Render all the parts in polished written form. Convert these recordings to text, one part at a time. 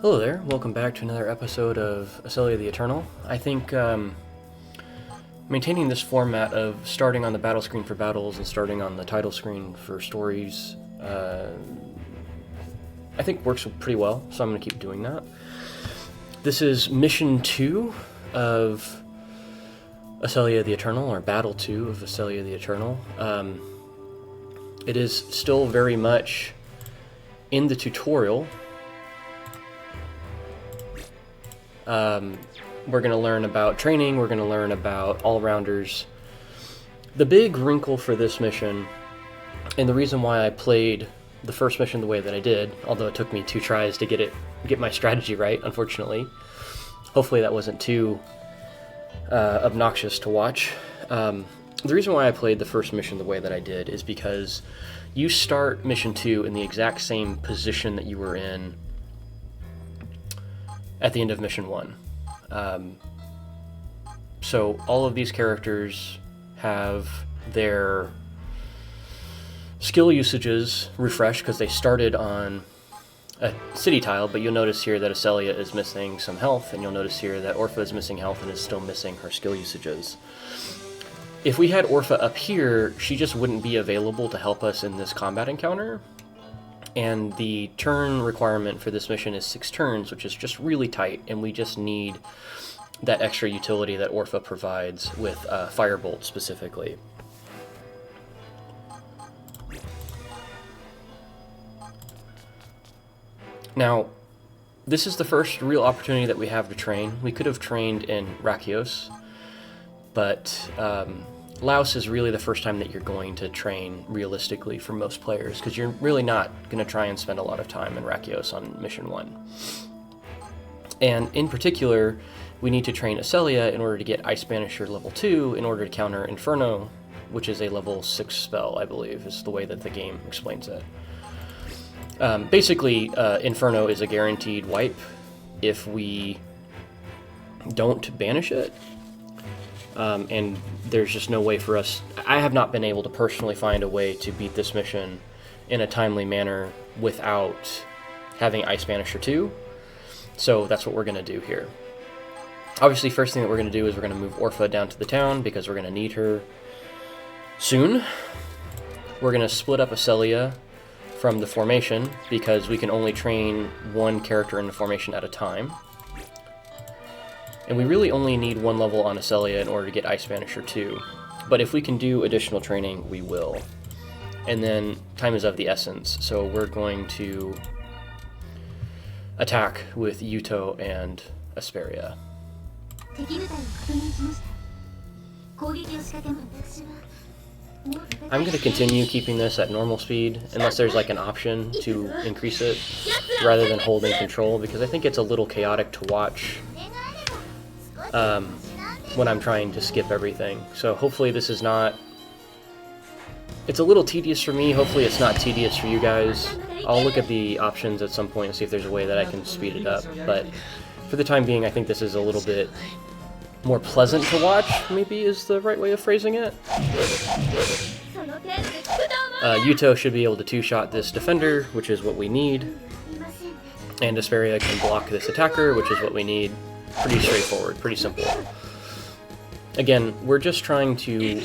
Hello there, welcome back to another episode of Aselia the Eternal. I think maintaining this format of starting on the battle screen for battles and starting on the title screen for stories, I think works pretty well, so I'm going to keep doing that. This is Mission 2 of Aselia the Eternal, or Battle 2 of Aselia the Eternal. It is still very much in the tutorial. We're going to learn about training, we're going to learn about all-rounders. The big wrinkle for this mission, and the reason why I played the first mission the way that I did, although it took me 2 tries to get my strategy right, unfortunately. Hopefully that wasn't too obnoxious to watch. The reason why I played the first mission the way that I did is because you start Mission 2 in the exact same position that you were in at the end of Mission 1. So all of these characters have their skill usages refreshed because they started on a city tile, but you'll notice here that Aselia is missing some health, and you'll notice here that Orupha is missing health and is still missing her skill usages. If we had Orupha up here, she just wouldn't be available to help us in this combat encounter. And the turn requirement for this mission is 6 turns, which is just really tight, and we just need that extra utility that Orupha provides with Firebolt specifically. Now, this is the first real opportunity that we have to train. We could have trained in Rakios, but Laos is really the first time that you're going to train realistically for most players, because you're really not going to try and spend a lot of time in Rakios on Mission 1. And in particular, we need to train Aselia in order to get Ice Banisher level 2 in order to counter Inferno, which is a level 6 spell, I believe, is the way that the game explains it. Basically, Inferno is a guaranteed wipe if we don't banish it. And there's just no way for us. I have not been able to personally find a way to beat this mission in a timely manner without having Ice Banisher 2. So that's what we're going to do here. Obviously, first thing that we're going to do is we're going to move Orupha down to the town because we're going to need her soon. We're going to split up Aselia from the formation because we can only train one character in the formation at a time. And we really only need 1 level on Aselia in order to get Ice Banisher 2. But if we can do additional training, we will. And then time is of the essence, so we're going to attack with Yuto and Aselia. I'm going to continue keeping this at normal speed, unless there's like an option to increase it, rather than holding control, because I think it's a little chaotic to watch when I'm trying to skip everything. So hopefully this is not... It's a little tedious for me, hopefully it's not tedious for you guys. I'll look at the options at some point and see if there's a way that I can speed it up, but for the time being I think this is a little bit more pleasant to watch, maybe is the right way of phrasing it. Yuto should be able to 2-shot this defender, which is what we need, and Aselia can block this attacker, which is what we need. Pretty straightforward, pretty simple. Again, we're just trying to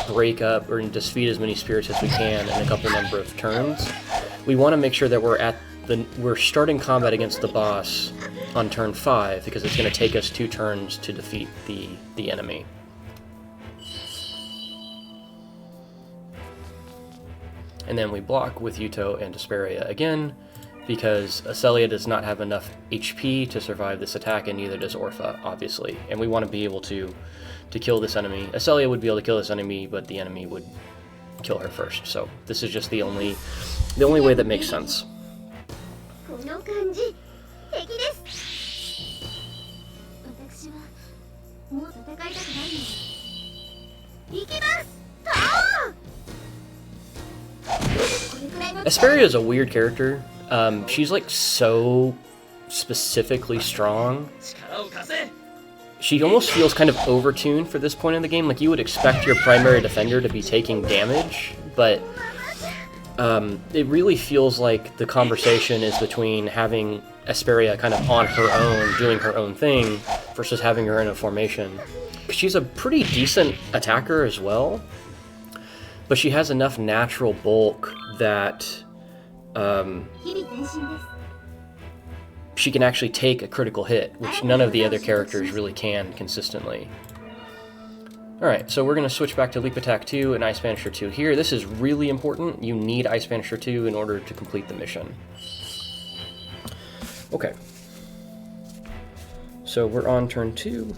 break up or defeat as many spirits as we can in a couple number of turns. We want to make sure that we're starting combat against the boss on turn 5, because it's going to take us 2 turns to defeat the enemy. And then we block with Yuto and Aselia again, because Aselia does not have enough HP to survive this attack, and neither does Orupha, obviously. And we want to be able to kill this enemy. Aselia would be able to kill this enemy, but the enemy would kill her first. So this is just the only way that makes sense. Aselia is a weird character. She's like so specifically strong. She almost feels kind of overtuned for this point in the game. Like, you would expect your primary defender to be taking damage, but it really feels like the conversation is between having Aselia kind of on her own, doing her own thing, versus having her in a formation. She's a pretty decent attacker as well, but she has enough natural bulk that she can actually take a critical hit, which none of the other characters really can consistently. Alright, so we're going to switch back to Leap Attack 2 and Ice Banisher 2 here. This is really important. You need Ice Banisher 2 in order to complete the mission. Okay. So we're on turn 2.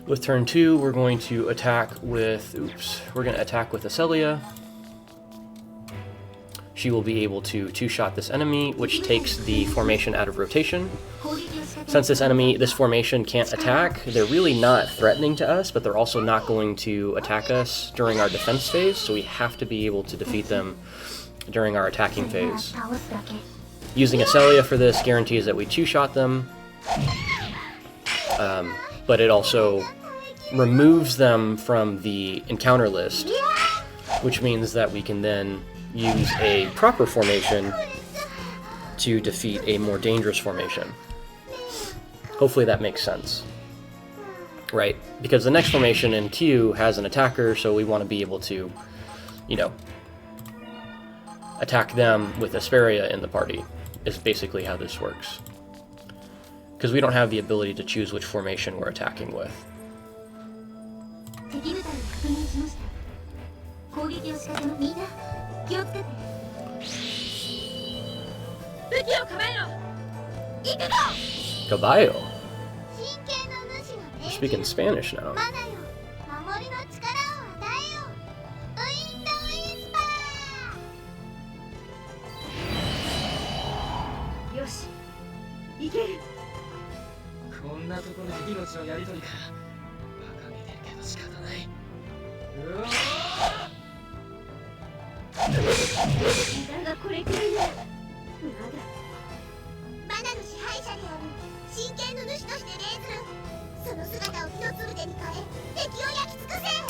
With turn 2, we're going to attack with... We're going to attack with Aselia. She will be able to two-shot this enemy, which takes the formation out of rotation. Since this formation can't attack, they're really not threatening to us, but they're also not going to attack us during our defense phase, so we have to be able to defeat them during our attacking phase. Using Aselia for this guarantees that we two-shot them, but it also removes them from the encounter list, which means that we can then use a proper formation to defeat a more dangerous formation. Hopefully that makes sense. Right? Because the next formation in queue has an attacker, so we want to be able to, you know, attack them with Aselia in the party, is basically how this works. Because we don't have the ability to choose which formation we're attacking with. Caballo. We're speaking Spanish now.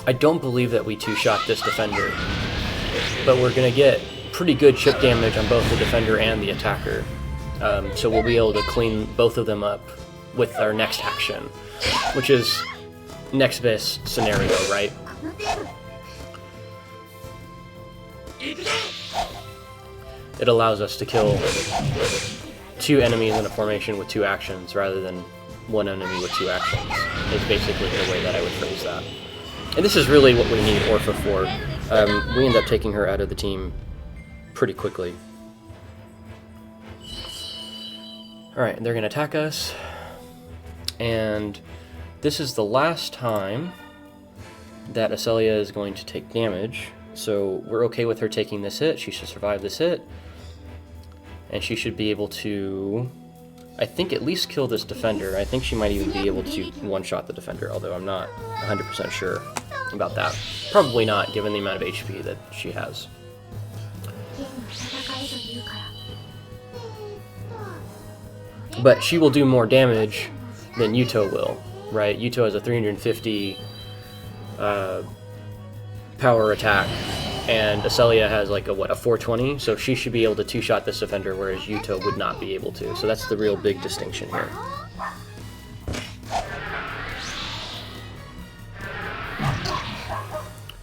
I don't believe that we two-shot this defender, but we're going to get pretty good chip damage on both the defender and the attacker, so we'll be able to clean both of them up with our next action, which is next best scenario, right? It allows us to kill 2 enemies in a formation with 2 actions rather than 1 enemy with 2 actions, is basically the way that I would phrase that. And this is really what we need Orupha for. We end up taking her out of the team pretty quickly. Alright, they're going to attack us. And this is the last time that Aselia is going to take damage. So we're okay with her taking this hit. She should survive this hit. And she should be able to, I think, at least kill this defender. I think she might even be able to one-shot the defender, although I'm not 100% sure about that. Probably not, given the amount of HP that she has. But she will do more damage than Yuto will, right? Yuto has a 350 power attack, and Aselia has like a 420, so she should be able to two-shot this defender, whereas Yuto would not be able to. So that's the real big distinction here.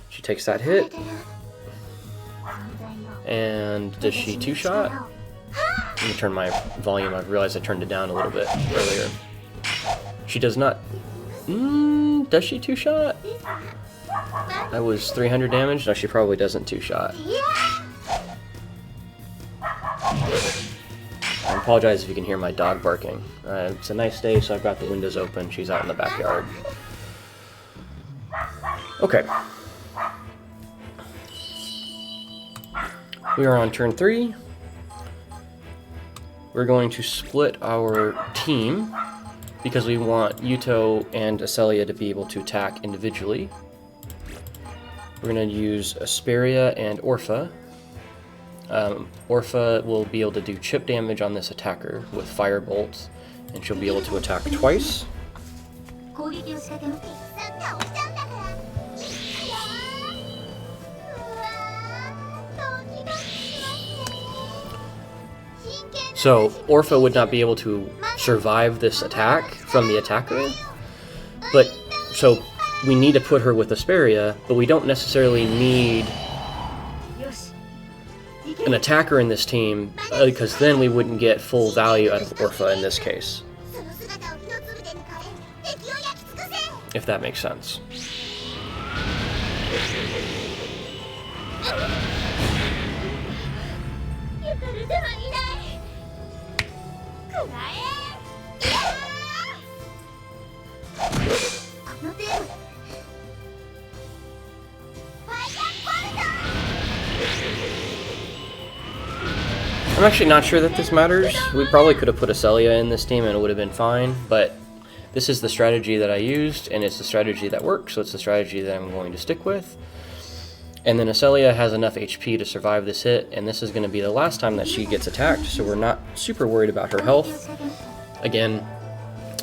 She takes that hit. And does she two-shot? Let me turn my volume. I realized I turned it down a little bit earlier. She does not. Does she two-shot? That was 300 damage? No, she probably doesn't two-shot. I apologize if you can hear my dog barking. It's a nice day, so I've got the windows open. She's out in the backyard. Okay. We are on turn 3. We're going to split our team because we want Yuto and Aselia to be able to attack individually. We're going to use Aselia and Orupha. Orupha will be able to do chip damage on this attacker with fire bolts, and she'll be able to attack twice. So Orupha would not be able to survive this attack from the attacker, but so we need to put her with Aselia, but we don't necessarily need an attacker in this team, because then we wouldn't get full value out of Orupha in this case. If that makes sense. I'm actually not sure that this matters. We probably could have put Aselia in this team and it would have been fine, but this is the strategy that I used, and it's the strategy that works, so it's the strategy that I'm going to stick with. And then Aselia has enough HP to survive this hit, and this is going to be the last time that she gets attacked, so we're not super worried about her health. Again,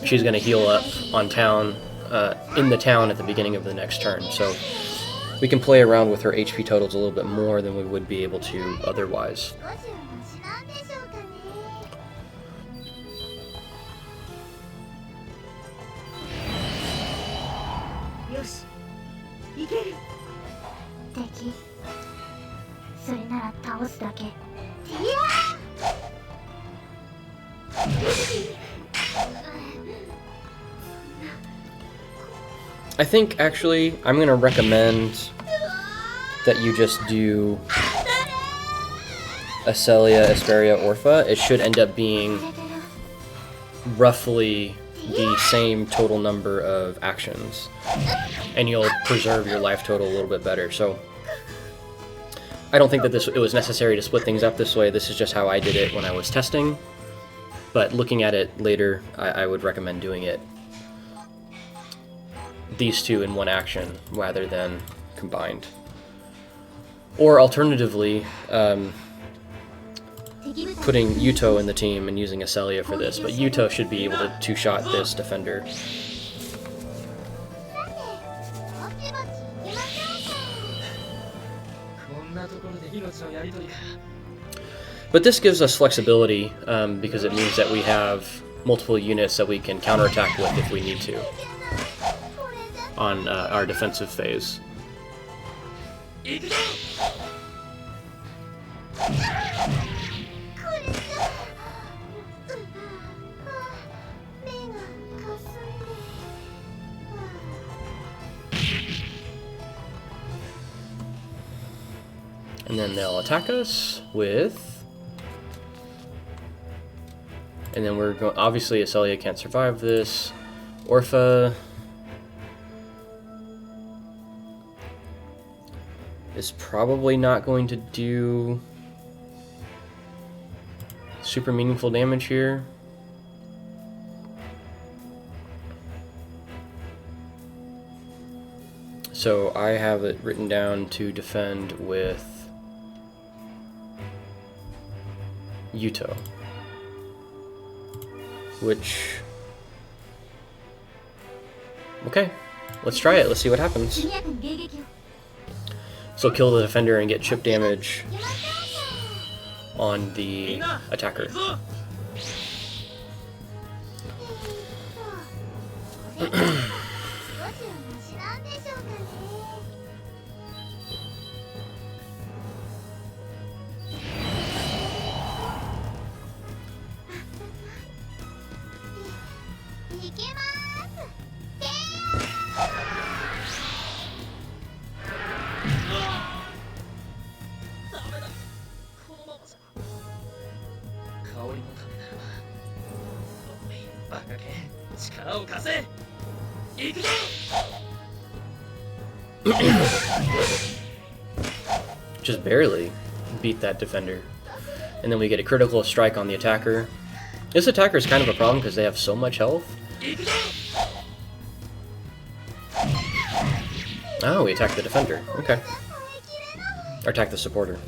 she's going to heal up on town, in the town at the beginning of the next turn, so we can play around with her HP totals a little bit more than we would be able to otherwise. I think actually I'm going to recommend that you just do Aselia, Aselia, Orupha. It should end up being roughly the same total number of actions, and you'll preserve your life total a little bit better. So I don't think that it was necessary to split things up this way. This is just how I did it when I was testing, but looking at it later, I would recommend doing it these two in one action rather than combined. Or alternatively, putting Yuto in the team and using Aselia for this, but Yuto should be able to two-shot this defender. But this gives us flexibility, because it means that we have multiple units that we can counterattack with if we need to on our defensive phase. And then they'll attack us with... And then we're going... Obviously, Aselia can't survive this. Orupha is probably not going to do super meaningful damage here. So I have it written down to defend with Yuto, which... Okay, let's try it. Let's see what happens. So kill the defender and get chip damage on the attacker. Just barely beat that defender. And then we get a critical strike on the attacker. This attacker is kind of a problem because they have so much health. Oh, we attacked the defender. Okay. Or attack the supporter.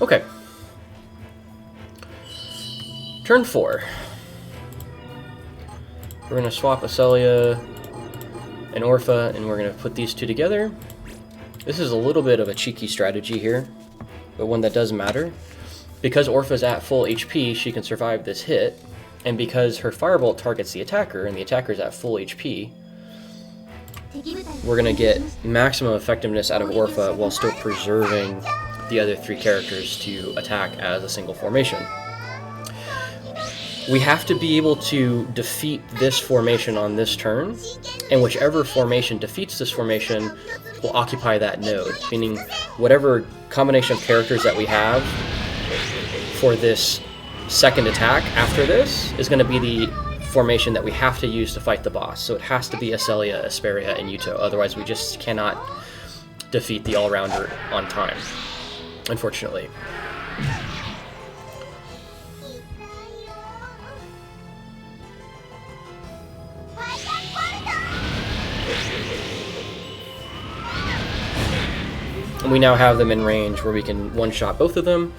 Okay. Turn 4. We're going to swap Aselia and Orupha, and we're going to put these two together. This is a little bit of a cheeky strategy here, but one that does matter. Because Orpha's at full HP, she can survive this hit, and because her Firebolt targets the attacker, and the attacker's at full HP, we're going to get maximum effectiveness out of Orupha while still preserving the other 3 characters to attack as a single formation. We have to be able to defeat this formation on this turn, and whichever formation defeats this formation will occupy that node, meaning whatever combination of characters that we have for this second attack after this is going to be the formation that we have to use to fight the boss. So it has to be Aselia, Asperia, and Yuto, otherwise we just cannot defeat the all-rounder on time, unfortunately. And we now have them in range where we can one-shot both of them,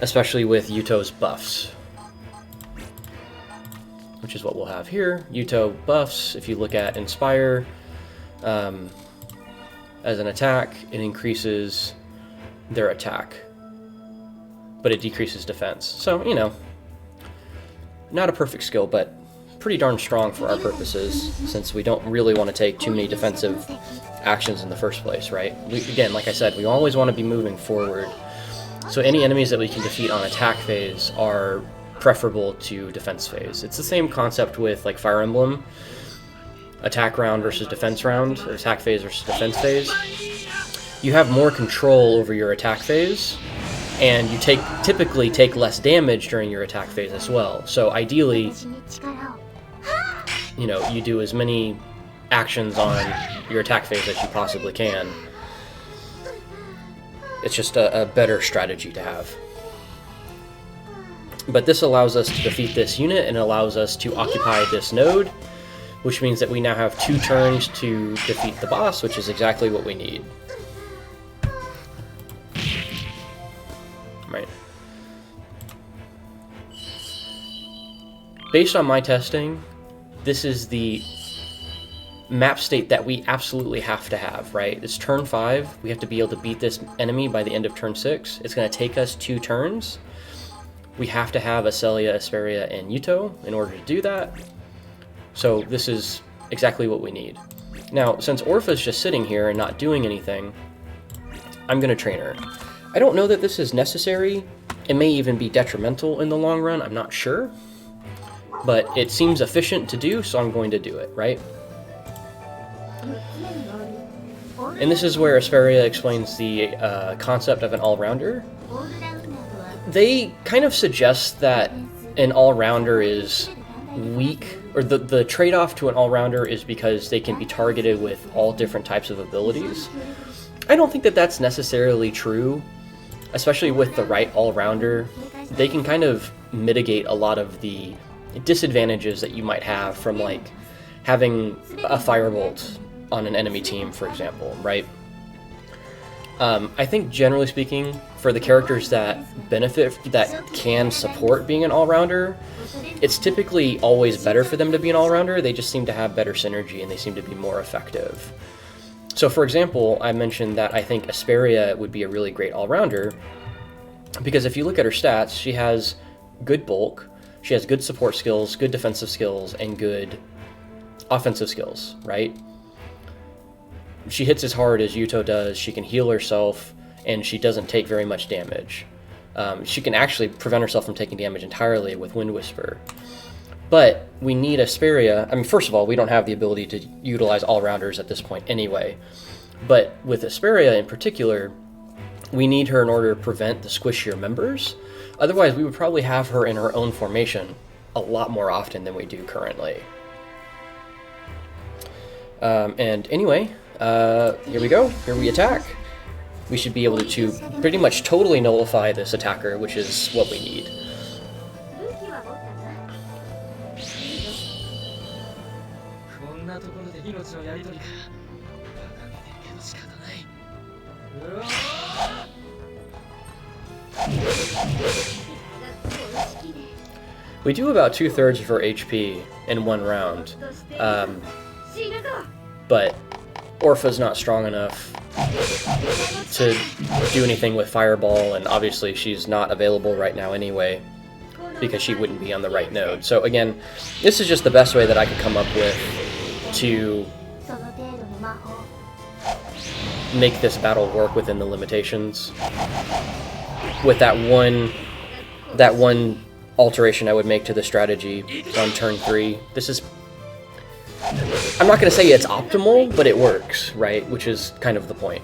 especially with Yuto's buffs, which is what we'll have here. Yuto buffs, if you look at Inspire, as an attack, it increases their attack, but it decreases defense. So, you know, not a perfect skill, but pretty darn strong for our purposes, since we don't really want to take too many defensive actions in the first place, right? Again, like I said, we always want to be moving forward. So any enemies that we can defeat on attack phase are preferable to defense phase. It's the same concept with like Fire Emblem, attack round versus defense round, or attack phase versus defense phase. You have more control over your attack phase, and you typically take less damage during your attack phase as well. So ideally, you know, you do as many actions on your attack phase as you possibly can. It's just a better strategy to have. But this allows us to defeat this unit and allows us to occupy this node, which means that we now have 2 turns to defeat the boss, which is exactly what we need. Right. Based on my testing, this is the map state that we absolutely have to have, right? It's turn 5. We have to be able to beat this enemy by the end of turn 6. It's going to take us 2 turns. We have to have Aselia, Asperia, and Yuto in order to do that. So this is exactly what we need. Now, since Orpha's just sitting here and not doing anything, I'm going to train her. I don't know that this is necessary. It may even be detrimental in the long run. I'm not sure. But it seems efficient to do, so I'm going to do it, right? And this is where Asperia explains the concept of an all-rounder. They kind of suggest that an all-rounder is weak, or the trade-off to an all-rounder is because they can be targeted with all different types of abilities. I don't think that that's necessarily true, especially with the right all-rounder. They can kind of mitigate a lot of the disadvantages that you might have from, like, having a Firebolt on an enemy team, for example, right? I think generally speaking, for the characters that benefit, that can support being an all-rounder, it's typically always better for them to be an all-rounder. They just seem to have better synergy and they seem to be more effective. So for example, I mentioned that I think Asperia would be a really great all-rounder because if you look at her stats, she has good bulk, she has good support skills, good defensive skills, and good offensive skills, right? She hits as hard as Yuto does, she can heal herself, and she doesn't take very much damage. She can actually prevent herself from taking damage entirely with Wind Whisper. But we need Asperia. I mean, first of all, we don't have the ability to utilize all-rounders at this point anyway. But with Asperia in particular, we need her in order to prevent the squishier members. Otherwise, we would probably have her in her own formation a lot more often than we do currently. And anyway, here we go. Here we attack. We should be able to pretty much totally nullify this attacker, which is what we need. We do about 2/3 of her HP in one round, but Orpha's not strong enough to do anything with Fireball, and obviously she's not available right now anyway, because she wouldn't be on the right node. So again, this is just the best way that I could come up with to make this battle work within the limitations. With that one alteration I would make to the strategy on turn 3. This is, I'm not going to say it's optimal, but it works, right? Which is kind of the point.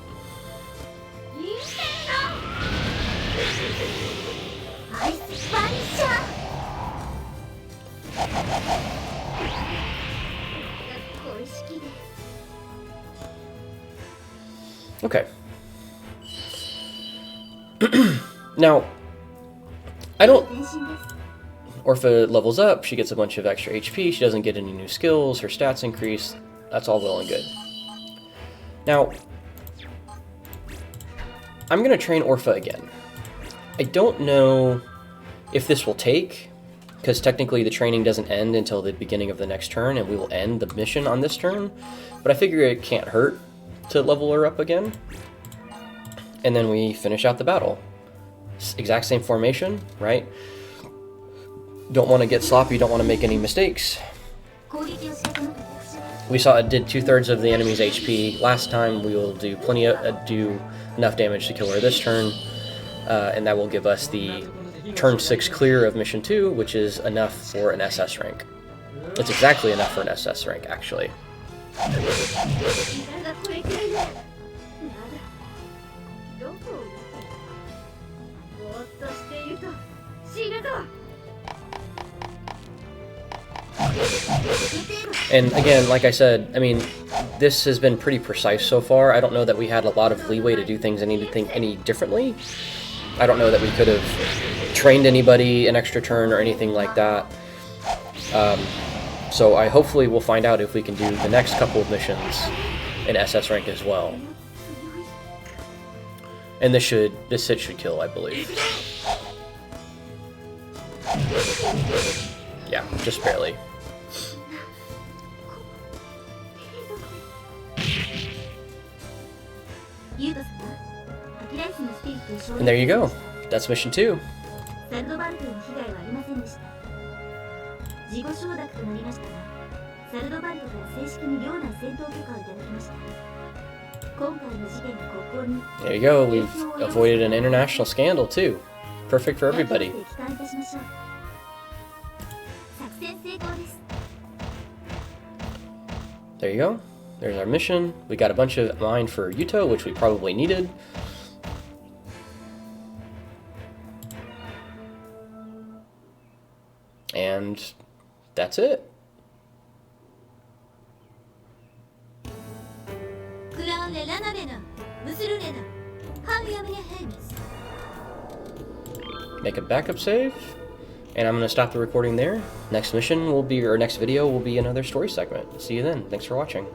Okay. Now, I don't... Orupha levels up, she gets a bunch of extra HP, she doesn't get any new skills, her stats increase, that's all well and good. Now, I'm going to train Orupha again. I don't know if this will take, because technically the training doesn't end until the beginning of the next turn, and we will end the mission on this turn, but I figure it can't hurt to level her up again. And then we finish out the battle. Exact same formation, right? Don't want to get sloppy, don't want to make any mistakes. We saw it did 2/3 of the enemy's HP last time. We will do do enough damage to kill her this turn, and that will give us the turn 6 clear of mission 2, which is enough for an SS rank. It's exactly enough for an SS rank, actually. And again, like I said, I mean, this has been pretty precise so far. I don't know that we had a lot of leeway to do things any differently. I don't know that we could have trained anybody an extra turn or anything like that. So I hopefully will find out if we can do the next couple of missions in SS rank as well. And this hit should kill, I believe. Yeah, just barely. And there you go. That's mission 2. There you go. We've avoided an international scandal too. Perfect for everybody. There you go. There's our mission. We got a bunch of mine for Yuto, which we probably needed. And that's it. Make a backup save. And I'm going to stop the recording there. Next mission will be, or next video will be another story segment. See you then. Thanks for watching.